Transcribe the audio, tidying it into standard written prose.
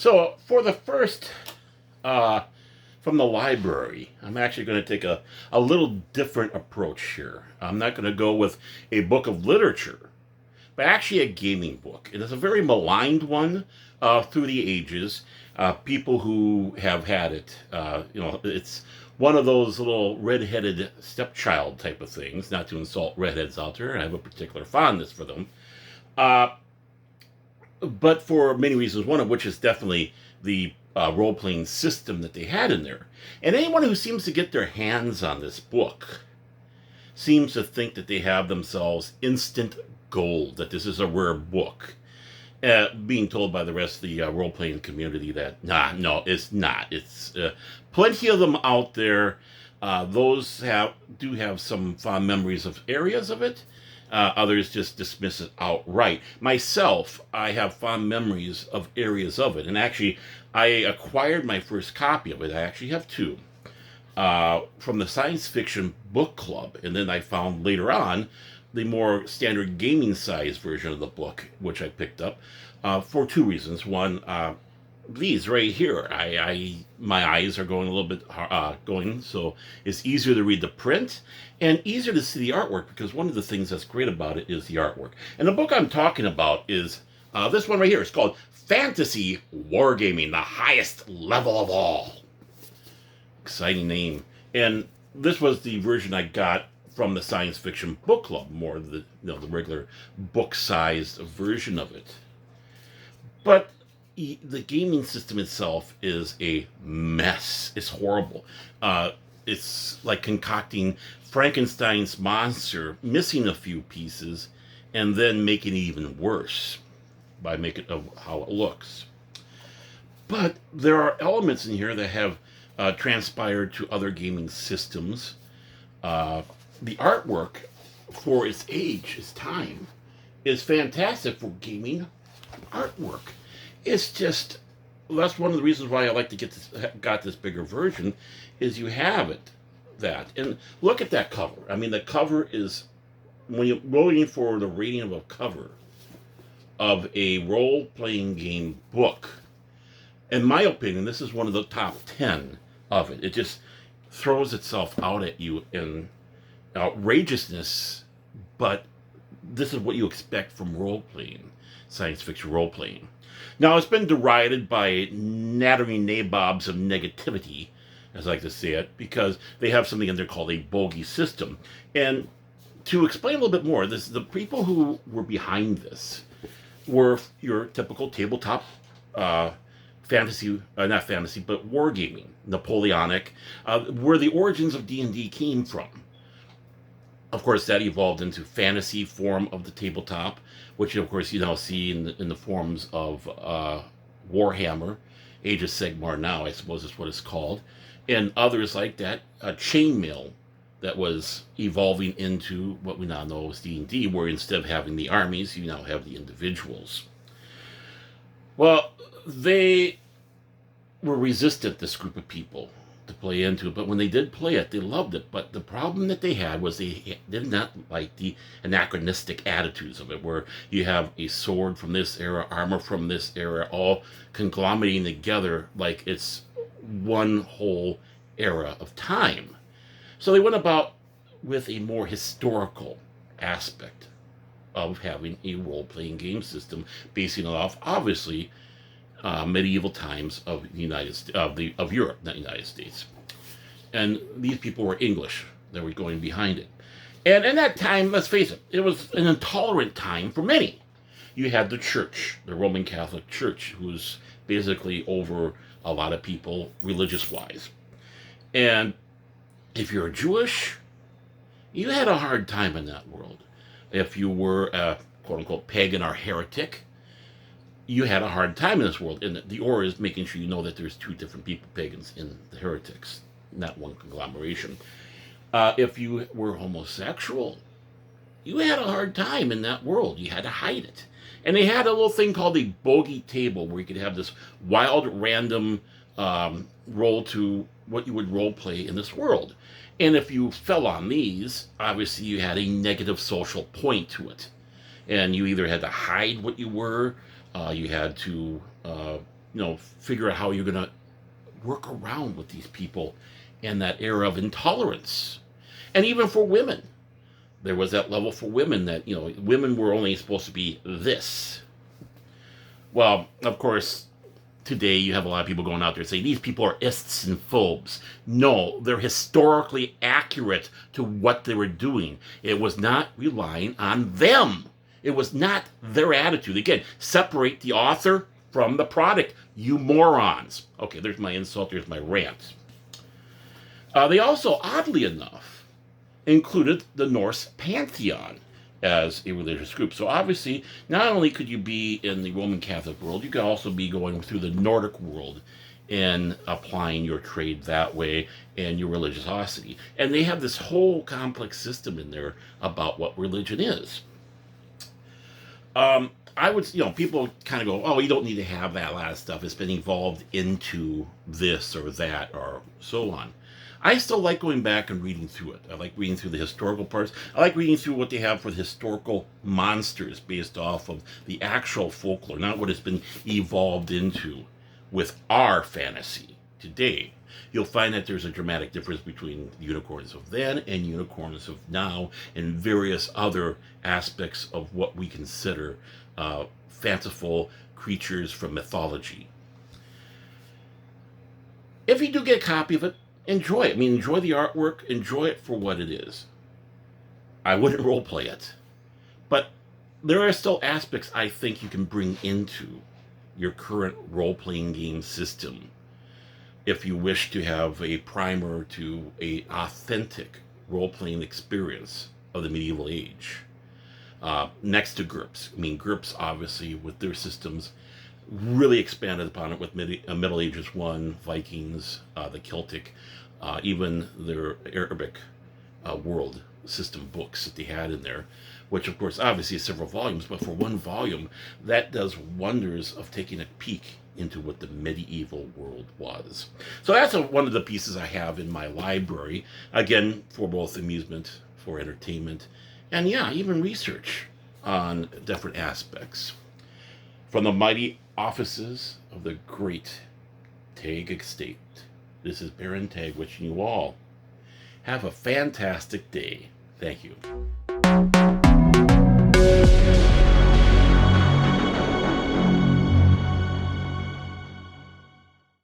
So for the first from the library, I'm actually going to take a little different approach here. I'm not going to go with a book of literature, but actually a gaming book. It is a very maligned one through the ages. People who have had it, it's one of those little red-headed stepchild type of things. Not to insult redheads out there, I have a particular fondness for them. Uh, but for many reasons, one of which is definitely the role playing system that they had in there. And anyone who seems to get their hands on this book seems to think that they have themselves instant gold, that this is a rare book. Being told by the rest of the role playing community that, no, it's not. It's plenty of them out there. Those do have some fond memories of areas of it. Others just dismiss it outright. Myself, I have fond memories of areas of it. And actually, I acquired my first copy of it. I actually have two. From the Science Fiction Book Club. And then I found later on the more standard gaming size version of the book, which I picked up for two reasons. One, these right here, my eyes are going a little bit going, so it's easier to read the print and easier to see the artwork, because one of the things that's great about it is the artwork. And the book I'm talking about is this one right here. It's called Fantasy Wargaming, the highest level of all. Exciting name. And this was the version I got from the Science Fiction Book Club, more the regular book-sized version of it. But the gaming system itself is a mess. It's horrible. It's like concocting Frankenstein's monster, missing a few pieces, and then making it even worse by making it how it looks. But there are elements in here that have transpired to other gaming systems. The artwork, for its age, its time, is fantastic for gaming artwork. It's just, that's one of the reasons why I like to got this bigger version, is you have that. And look at that cover. I mean, the cover is, when you're going for the rating of a cover of a role-playing game book, in my opinion, this is one of the top 10 of it. It just throws itself out at you in outrageousness, but this is what you expect from role-playing, science fiction role-playing. Now, it's been derided by nattering nabobs of negativity, as I like to say it, because they have something in there called a bogey system. And to explain a little bit more, the people who were behind this were your typical tabletop fantasy, not fantasy, but wargaming, Napoleonic, where the origins of D&D came from. Of course, that evolved into fantasy form of the tabletop, which, of course, you now see in the forms of Warhammer, Age of Sigmar now, I suppose is what it's called, and others like that, chainmail that was evolving into what we now know as D&D, where instead of having the armies, you now have the individuals. Well, they were resistant, this group of people, to play into it, but when they did play it, they loved it. But the problem that they had was they did not like the anachronistic attitudes of it, where you have a sword from this era, armor from this era, all conglomerating together like it's one whole era of time. So they went about with a more historical aspect of having a role-playing game system, basing it off, obviously, medieval times of of Europe, not United States. And these people were English that were going behind it. And in that time, let's face it, it was an intolerant time for many. You had the church, the Roman Catholic Church, who was basically over a lot of people religious-wise. And if you're Jewish, you had a hard time in that world. If you were a quote-unquote pagan or heretic, you had a hard time in this world. And the aura is making sure you know that there's two different people, pagans and the heretics, not one conglomeration. If you were homosexual, you had a hard time in that world. You had to hide it. And they had a little thing called a bogey table, where you could have this wild, random roll to what you would role play in this world. And if you fell on these, obviously you had a negative social point to it. And you either had to hide what you were, you had to figure out how you're going to work around with these people in that era of intolerance. And even for women, there was that level for women that, women were only supposed to be this. Well, of course, today you have a lot of people going out there saying these people are ists and phobes. No, they're historically accurate to what they were doing. It was not relying on them. It was not their attitude. Again, separate the author from the product, you morons. Okay, there's my insult, there's my rant. They also, oddly enough, included the Norse pantheon as a religious group. So obviously, not only could you be in the Roman Catholic world, you could also be going through the Nordic world and applying your trade that way and your religiosity. And they have this whole complex system in there about what religion is. I would, people kind of go, oh, you don't need to have that last stuff. It's been evolved into this or that or so on. I still like going back and reading through it. I like reading through the historical parts. I like reading through what they have for the historical monsters based off of the actual folklore, not what it's been evolved into with our fantasy today. You'll find that there's a dramatic difference between unicorns of then and unicorns of now and various other aspects of what we consider fanciful creatures from mythology. If you do get a copy of it, enjoy it. Enjoy the artwork, enjoy it for what it is. I wouldn't roleplay it. But there are still aspects I think you can bring into your current role-playing game system if you wish to have a primer to an authentic role-playing experience of the medieval age. Next to GURPS. GURPS, obviously, with their systems, really expanded upon it with Middle Ages 1, Vikings, the Celtic, even their Arabic world system books that they had in there, which, of course, obviously is several volumes, but for one volume, that does wonders of taking a peek into what the medieval world was. So that's one of the pieces I have in my library, again, for both amusement, for entertainment, and even research on different aspects. From the mighty offices of the great Tagge estate, this is Baron Tagge wishing you all have a fantastic day. Thank you.